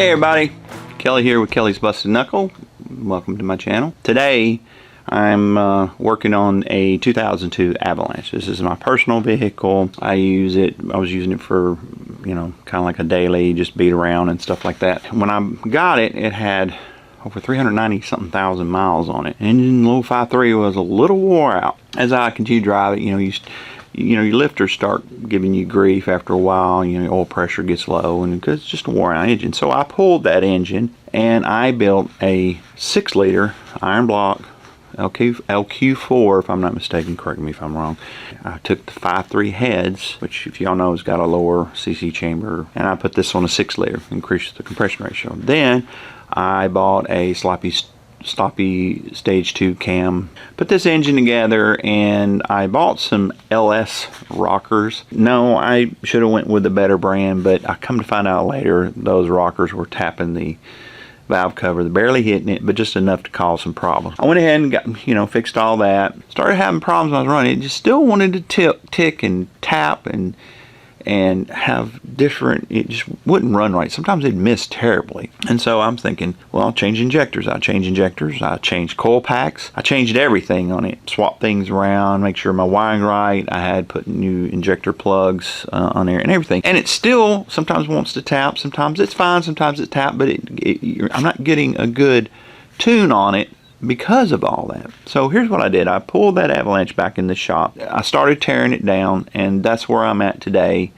Hey everybody, Kelly here with Kelly's Busted Knuckle. Welcome to my channel. Today I'm working on a 2002 Avalanche. This is my personal vehicle. I was using it for, you know, kind of like a daily, just beat around and stuff like that. When I got it, it had over 390 something thousand miles on it. Engine low 5.3 was a little wore out. As I continue to drive it, your lifters start giving you grief after a while. You know, your oil pressure gets low, and because it's just a worn out engine. So I pulled that engine and I built a 6-liter iron block LQ4, if I'm not mistaken. Correct me if I'm wrong. I took the 5.3 heads, which, if y'all know, has got a lower CC chamber, and I put this on a 6-liter, increased the compression ratio. Then I bought a sloppy stage 2 cam, put this engine together, and I bought some LS rockers. No, I should have went with a better brand, but I come to find out later those rockers were tapping the valve cover, barely hitting it, but just enough to cause some problems. I went ahead and got, fixed all that. Started having problems when I was running. It just still wanted to tick and tap and have different, it just wouldn't run right. Sometimes it'd miss terribly. And so I'm thinking, well, I'll change injectors. I changed coil packs. I changed everything on it. Swapped things around, make sure my wiring right. I had put new injector plugs on there and everything. And it still sometimes wants to tap. Sometimes it's fine, sometimes it's tap, but I'm not getting a good tune on it because of all that. So here's what I did. I pulled that Avalanche back in the shop. I started tearing it down, and that's where I'm at today.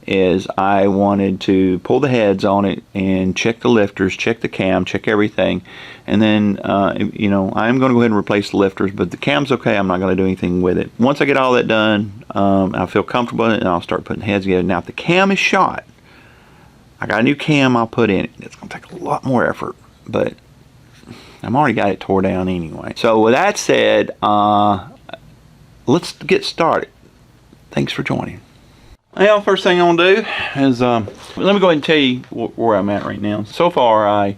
Is I wanted to pull the heads on it and check the lifters, check the cam, check everything, and then I'm going to go ahead and replace the lifters, but the cam's okay. I'm not going to do anything with it. Once I get all that done, I feel comfortable in it, and I'll start putting heads together. Now, if the cam is shot, I got a new cam I'll put in it. It's going to take a lot more effort, but I've already got it tore down anyway. So with that said, let's get started. Thanks for joining. Well, first thing I'm going to do is, let me go ahead and tell you where I'm at right now. So far, I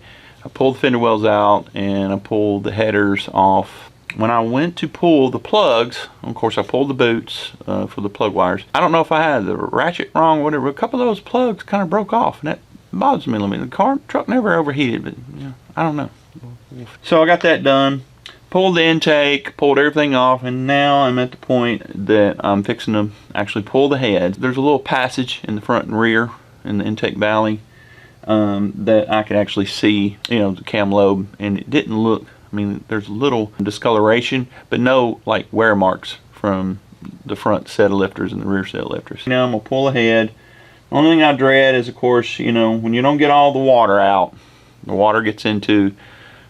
pulled the fender wells out and I pulled the headers off. When I went to pull the plugs, of course I pulled the boots for the plug wires. I don't know if I had the ratchet wrong or whatever. A couple of those plugs kind of broke off, and that bothers me a little bit. The truck never overheated, but I don't know. So I got that done, pulled the intake, pulled everything off, and now I'm at the point that I'm fixing to actually pull the heads. There's a little passage in the front and rear in the intake valley that I could actually see, the cam lobe, and it didn't look, there's a little discoloration, but no like wear marks from the front set of lifters and the rear set of lifters. Now I'm going to pull ahead. The only thing I dread is, of course, when you don't get all the water out, the water gets into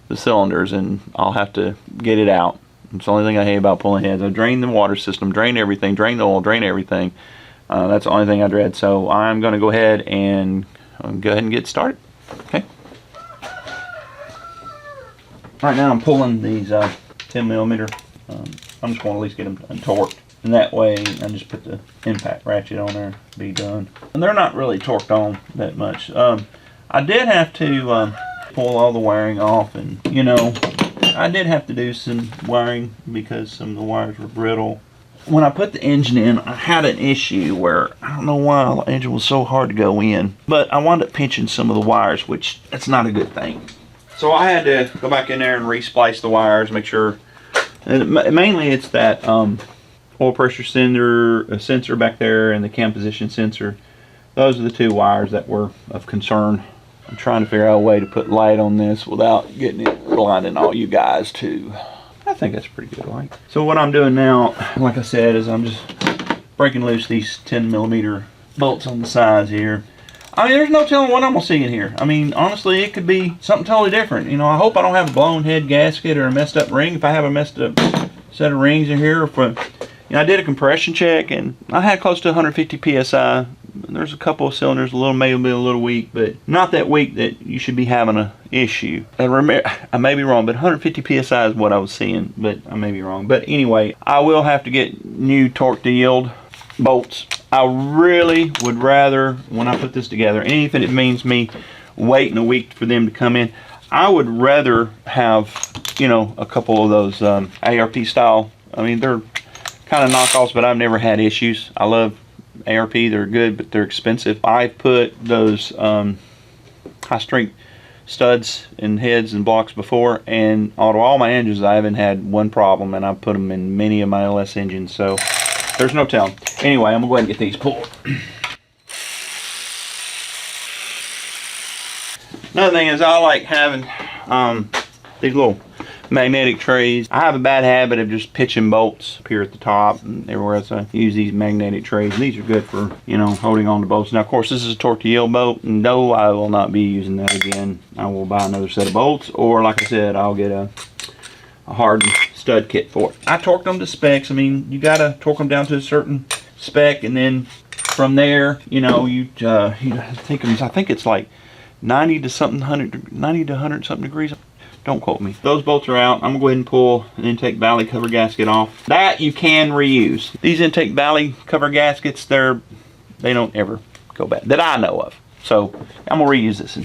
the cylinders and I'll have to get it out. It's the only thing I hate about pulling heads. I drain the water system, drain everything, drain the oil, drain everything. That's the only thing I dread. So I'm going to go ahead and get started. Okay. Right now I'm pulling these 10mm. I'm just going to at least get them torqued. And that way I just put the impact ratchet on there, be done. And they're not really torqued on that much. I did have to pull all the wiring off, and I did have to do some wiring because some of the wires were brittle. When I put the engine in, I had an issue where I don't know why the engine was so hard to go in, but I wound up pinching some of the wires, which that's not a good thing. So I had to go back in there and re-splice the wires, make sure. And mainly it's that oil pressure sensor back there and the cam position sensor. Those are the two wires that were of concern. I'm trying to figure out a way to put light on this without getting it blinding all you guys too. I think that's pretty good light. So what I'm doing now, like I said, is I'm just breaking loose these 10mm bolts on the sides here. There's no telling what I'm gonna see in here. Honestly, it could be something totally different. I hope I don't have a blown head gasket or a messed up ring. If I have a messed up set of rings in here, I did a compression check and I had close to 150 psi. There's a couple of cylinders maybe a little weak, but not that weak that you should be having an issue. And remember, I may be wrong, but 150 psi is what I was seeing, but I may be wrong. But anyway, I will have to get new torque to yield bolts. I really would rather, when I put this together, and even if it means me waiting a week for them to come in, I would rather have, a couple of those ARP style. They're kind of knockoffs, but I've never had issues. I love ARP, they're good, but they're expensive. I put those high strength studs and heads and blocks before, and out of all my engines I haven't had one problem, and I've put them in many of my LS engines, so there's no telling. Anyway, I'm gonna go ahead and get these pulled. Another thing is I like having these little magnetic trays. I have a bad habit of just pitching bolts up here at the top and everywhere else. I use these magnetic trays, and these are good for, you know, holding on to bolts. Now of course this is a torque to yield bolt, and no, I will not be using that again. I will buy another set of bolts, or like I said, I'll get a hardened stud kit for it. I torque them to specs. I mean, you gotta torque them down to a certain spec, and then from there, you know, you think I think it's like 90 to 100 something degrees. Don't quote me. Those bolts are out. I'm gonna go ahead and pull an intake valley cover gasket off. That you can reuse. These intake valley cover gaskets, they don't ever go bad that I know of. So I'm gonna reuse this.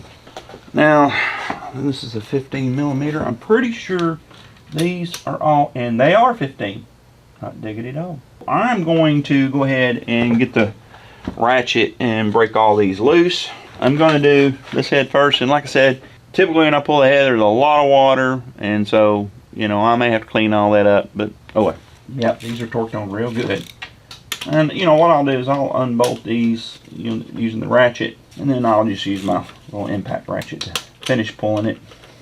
Now, this is a 15 millimeter. I'm pretty sure these are all, and they are 15. Not diggity dog. I'm going to go ahead and get the ratchet and break all these loose. I'm gonna do this head first, and like I said, typically when I pull the head, there's a lot of water, and so, you know, I may have to clean all that up, but oh well. Yep, these are torqued on real good. And you know what I'll do is I'll unbolt these, you know, using the ratchet, and then I'll just use my little impact ratchet to finish pulling it.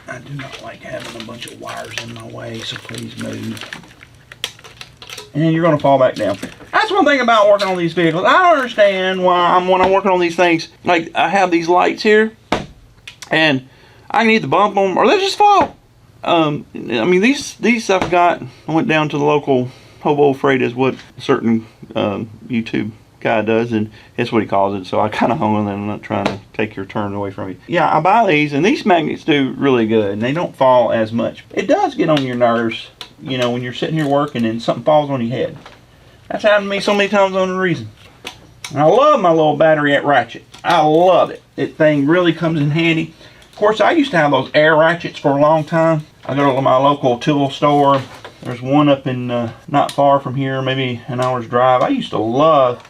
I do not like having a bunch of wires in my way, so please move. And you're going to fall back down. That's one thing about working on these vehicles. I don't understand why when I'm working on these things, like I have these lights here, and I can either bump them or they just fall. I mean, these I've got, I went down to the local hobo freight, is what a certain YouTube guy does, and it's what he calls it, so I kind of hung on them. I'm not trying to take your turn away from you. Yeah, I buy these, and these magnets do really good, and they don't fall as much. It does get on your nerves, you know, when you're sitting here working and something falls on your head. That's happened to me so many times on the reason. And I love my little battery ratchet. I love it. That thing really comes in handy. Of course, I used to have those air ratchets for a long time. I go to my local tool store. There's one up in not far from here, maybe an hour's drive. I used to love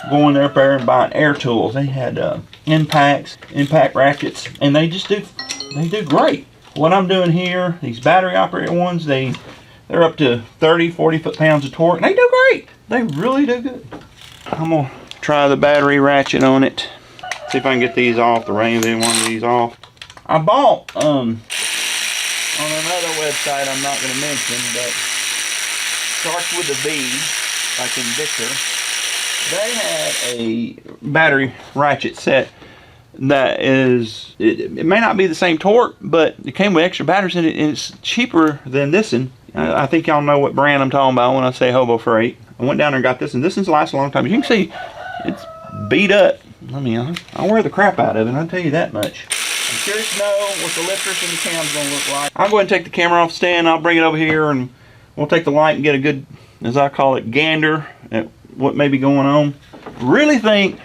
going up there and buying air tools. They had impact ratchets, and they do great. What I'm doing here, these battery operated ones, they're up to 30-40 foot-pounds of torque, and they do great. They really do good. I'm gonna try the battery ratchet on it. See if I can get these off, the reins in one of these off. I bought on another website I'm not going to mention, but starts with a V, like in Victor. They had a battery ratchet set that is, it may not be the same torque, but it came with extra batteries in it, and it's cheaper than this one. I think y'all know what brand I'm talking about when I say Hobo Freight. I went down there and got this, and this one's lasts a long time. As you can see, it's beat up. I mean, I'll wear the crap out of it, I'll tell you that much. I'm curious to know what the lifters and the cam's going to look like. I'll go ahead and take the camera off the stand. I'll bring it over here, and we'll take the light and get a good, as I call it, gander at what may be going on. Really think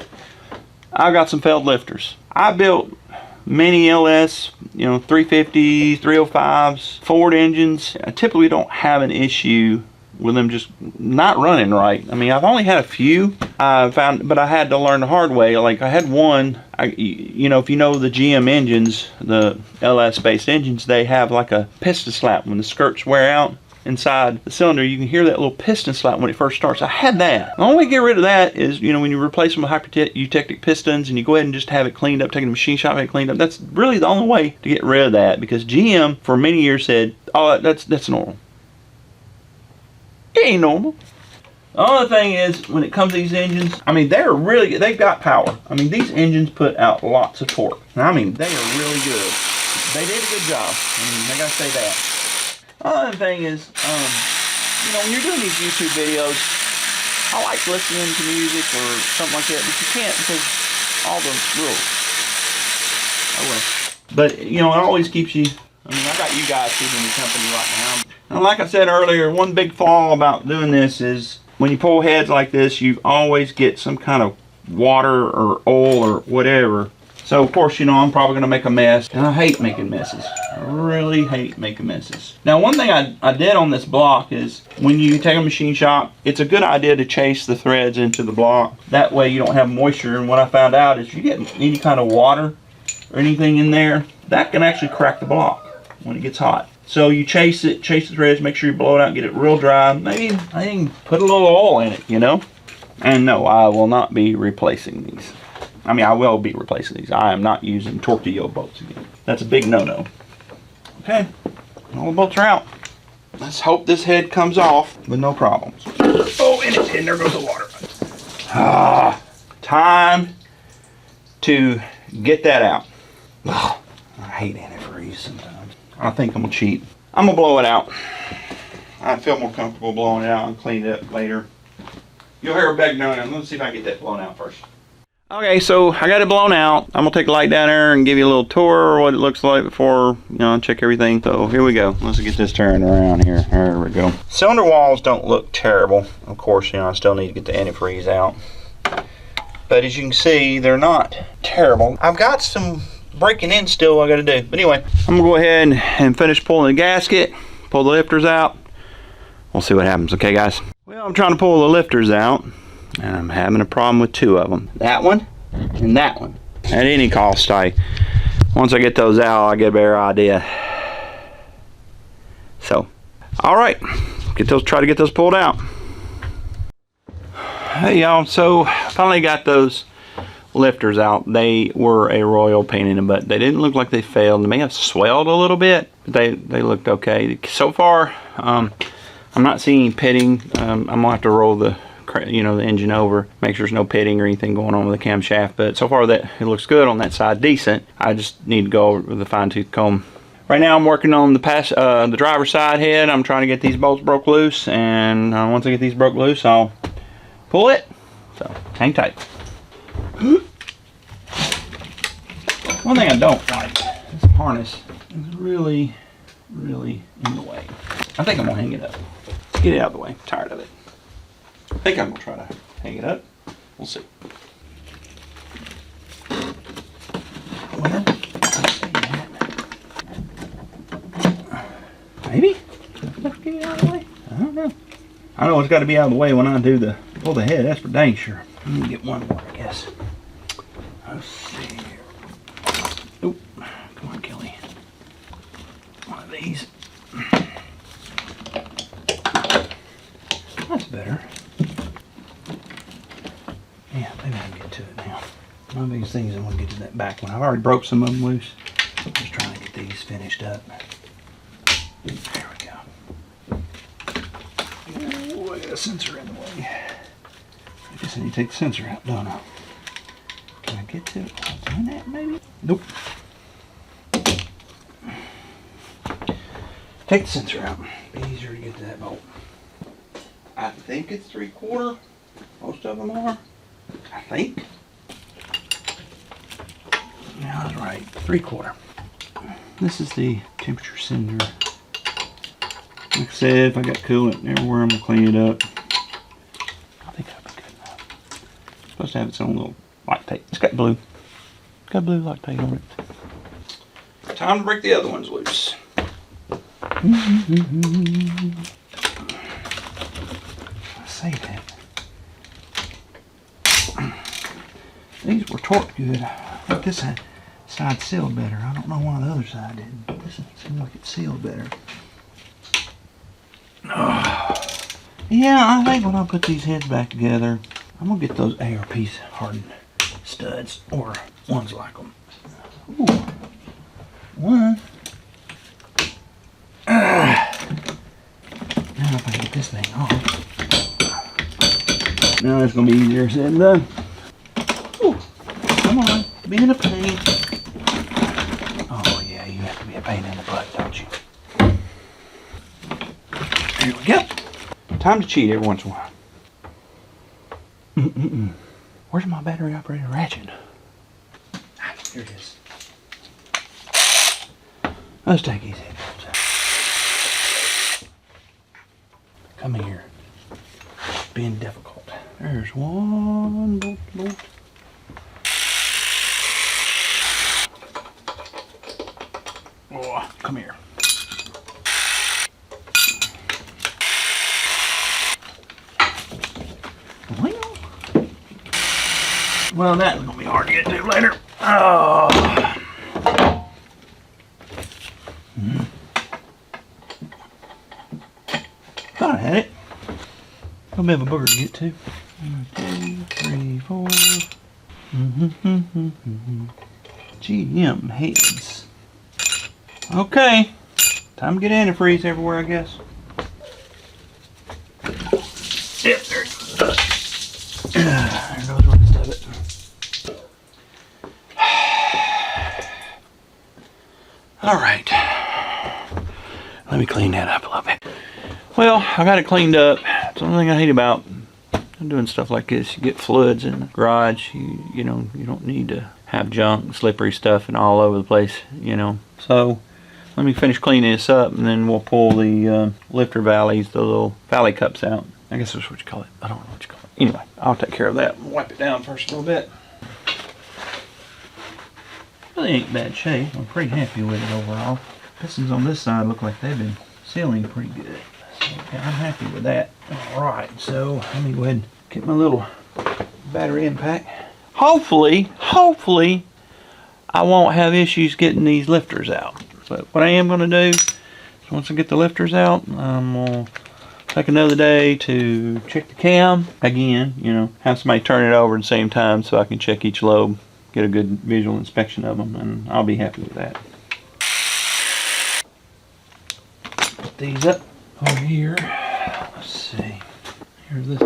I've got some failed lifters. I built many LS, you know, 350s, 305s, Ford engines. I typically don't have an issue with them just not running right. I mean, I've only had a few I found, but I had to learn the hard way. Like I had one, you know, if you know the GM engines, the LS based engines, they have like a piston slap. When the skirts wear out inside the cylinder, you can hear that little piston slap when it first starts. I had that. The only way to get rid of that is, you know, when you replace them with hyper-eutectic pistons and you go ahead and just have it cleaned up, taking the machine shop, have it cleaned up. That's really the only way to get rid of that, because GM for many years said, oh, that's normal. It ain't normal. The other thing is, when it comes to these engines, I mean, they're really good. They've got power. I mean, these engines put out lots of torque. I mean, they are really good. They did a good job. I mean, I gotta say that. Other thing is, you know, when you're doing these YouTube videos, I like listening to music or something like that, but you can't because all the rules. Oh well. But, you know, it always keeps you, I mean, I got you guys keeping me company right now. And like I said earlier, one big flaw about doing this is when you pull heads like this, you always get some kind of water or oil or whatever. So of course, you know, I'm probably going to make a mess, and I hate making messes. I really hate making messes. Now, one thing I did on this block is when you take a machine shop, it's a good idea to chase the threads into the block. That way you don't have moisture. And what I found out is you get any kind of water or anything in there, that can actually crack the block when it gets hot. So you chase the threads, make sure you blow it out, get it real dry. Maybe I can put a little oil in it, you know? And no, I will not be replacing these. I mean, I will be replacing these. I am not using tortillo bolts again. That's a big no-no. Okay, all the bolts are out. Let's hope this head comes off with no problems. Oh, and there goes the water. Time to get that out. Oh, I hate antifreeze sometimes. I think I'm gonna cheat. I'm gonna blow it out. I feel more comfortable blowing it out and clean it up later. You'll hear a bag going on. Let's see if I can get that blown out first. Okay, so I got it blown out. I'm gonna take the light down there and give you a little tour of what it looks like before, you know, check everything. So here we go. Let's get this turned around here. There we go. Cylinder walls don't look terrible. Of course, you know, I still need to get the antifreeze out. But as you can see, they're not terrible. I've got some breaking in still I gotta do. But anyway, I'm gonna go ahead and finish pulling the gasket, pull the lifters out. We'll see what happens, okay guys? Well, I'm trying to pull the lifters out, and I'm having a problem with two of them. That one and that one. At any cost, once I get those out, I get a better idea. So, all right, try to get those pulled out. Hey y'all, so finally got those lifters out. They were a royal pain in the butt. They didn't look like they failed. They may have swelled a little bit, but they looked okay. So far, I'm not seeing any pitting. I'm gonna have to roll the engine over, make sure there's no pitting or anything going on with the camshaft. But so far that it looks good on that side, decent. I just need to go over with a fine-tooth comb. Right now I'm working on the driver's side head. I'm trying to get these bolts broke loose, and once I get these broke loose, I'll pull it. So hang tight. One thing I don't like, this harness is really in the way. I think I'm gonna hang it up. Let's get it out of the way. I'm tired of it. I think I'm gonna try to hang it up. We'll see. Well, let's see that. Maybe? Let's get it out of the way. I don't know. I know it's got to be out of the way when I do pull the head. That's for dang sure. Let me get one more, I guess. Let's see here. Oh, come on, Kelly. One of these. That's better. Yeah, maybe I can get to it now. One of these things I want to get to that back one. I've already broke some of them loose. I'm just trying to get these finished up. There we go. Oh, I got a sensor in the way. I guess I need to take the sensor out, don't I? Can I get to it while I'm doing that, maybe? Nope. Take the sensor out. Be easier to get to that bolt. I think it's 3/4. Most of them are. I think. Yeah, that's right. 3/4. This is the temperature sender. Like I said, if I got coolant everywhere, I'm going to clean it up. I think that'll be good enough. It's supposed to have its own little lactate. It's got blue. It's got blue lactate on it. Time to break the other ones loose. I say that. These were torqued good. I think this side sealed better. I don't know why the other side didn't. This seemed like it sealed better. Yeah, I think when I put these heads back together, I'm gonna get those ARP hardened studs or ones like them. Ooh. One. Now if I can get this thing off. Now it's gonna be easier said than done. Ooh. Come on, being a pain. Oh yeah, you have to be a pain in the butt, don't you? There we go. Time to cheat every once in a while. Where's my battery operated ratchet? Ah, here it is. Let's take these headphones out. Come here. Being difficult. There's one bolt. Oh, come here. Well, that's gonna be hard to get to later. Oh. Thought I had it. A bit of a booger to get to. 1, 2, 3, 4. GM heads. Okay. Time to get antifreeze everywhere, I guess. Yep, there it goes. There goes the rest of it. Alright. Let me clean that up a little bit. Well, I got it cleaned up. It's the only thing I hate about doing stuff like this. You get floods in the garage. You know, you don't need to have junk, slippery stuff and all over the place, you know. So let me finish cleaning this up, and then we'll pull the lifter valleys, the little valley cups out. I guess that's what you call it. I don't know what you call it. Anyway, I'll take care of that. Wipe it down first a little bit. Really ain't bad shape. I'm pretty happy with it overall. Pistons on this side look like they've been sealing pretty good. So yeah, I'm happy with that. Alright, so let me go ahead and get my little battery impact. Hopefully, I won't have issues getting these lifters out. But what I am going to do is once I get the lifters out, I'm going to take another day to check the cam again, you know, have somebody turn it over at the same time so I can check each lobe, get a good visual inspection of them, and I'll be happy with that. Put these up over here. Let's see. Here's this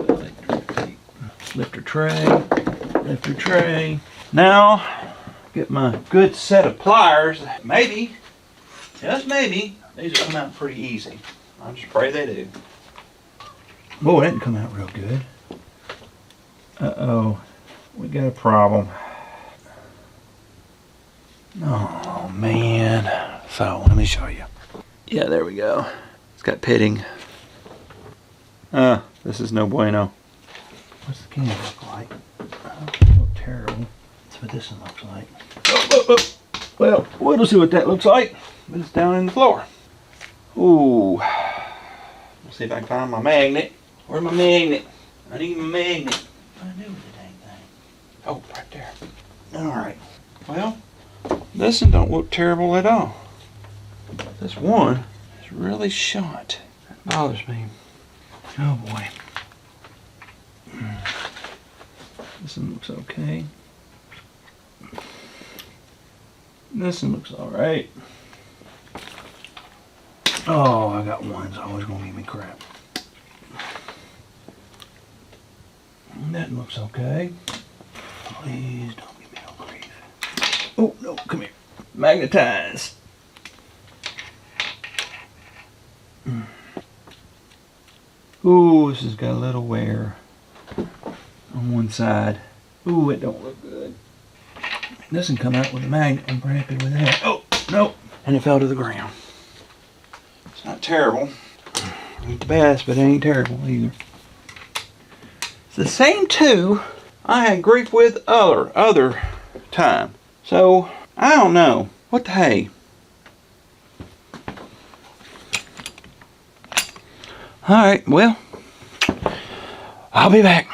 lifter tray. Now, get my good set of pliers. Maybe, just maybe, these will come out pretty easy. I just pray they do. Boy, that didn't come out real good. Uh-oh, we got a problem. Oh, man. So, let me show you. Yeah, there we go. It's got pitting. This is no bueno. What's the can look like? Oh, terrible. That's what this one looks like. Well, we'll see what that looks like. It's down in the floor. Ooh. Let's see if I can find my magnet. Where's my magnet? I need my magnet. What do I do with the dang thing? Oh, right there. Alright. Well, this one don't look terrible at all. This one is really short. That bothers me. Oh boy. This one looks okay. This one looks alright. Oh, I got one that's always going to give me crap. That looks okay. Please don't give me no grief. Oh, no, come here. Magnetize. Ooh, this has got a little wear on one side. Ooh, it don't look good. It doesn't come out with a magnet. I'm pretty happy with that. Oh, no. And it fell to the ground. It's not terrible. Ain't the best, but it ain't terrible either. It's the same two I had grief with other time. So, I don't know. What the hey? Alright, well, I'll be back.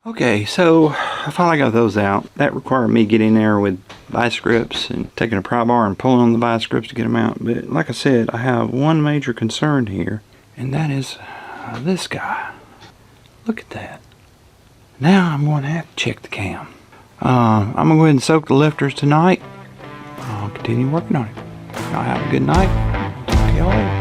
Okay, so I finally got those out. That required me getting there with vice grips and taking a pry bar and pulling on the vice grips to get them out. But like I said, I have one major concern here, and that is this guy. Look at that. Now I'm going to have to check the cam. I'm going to go ahead and soak the lifters tonight. I'll continue working on it. Y'all have a good night. Talk to y'all later.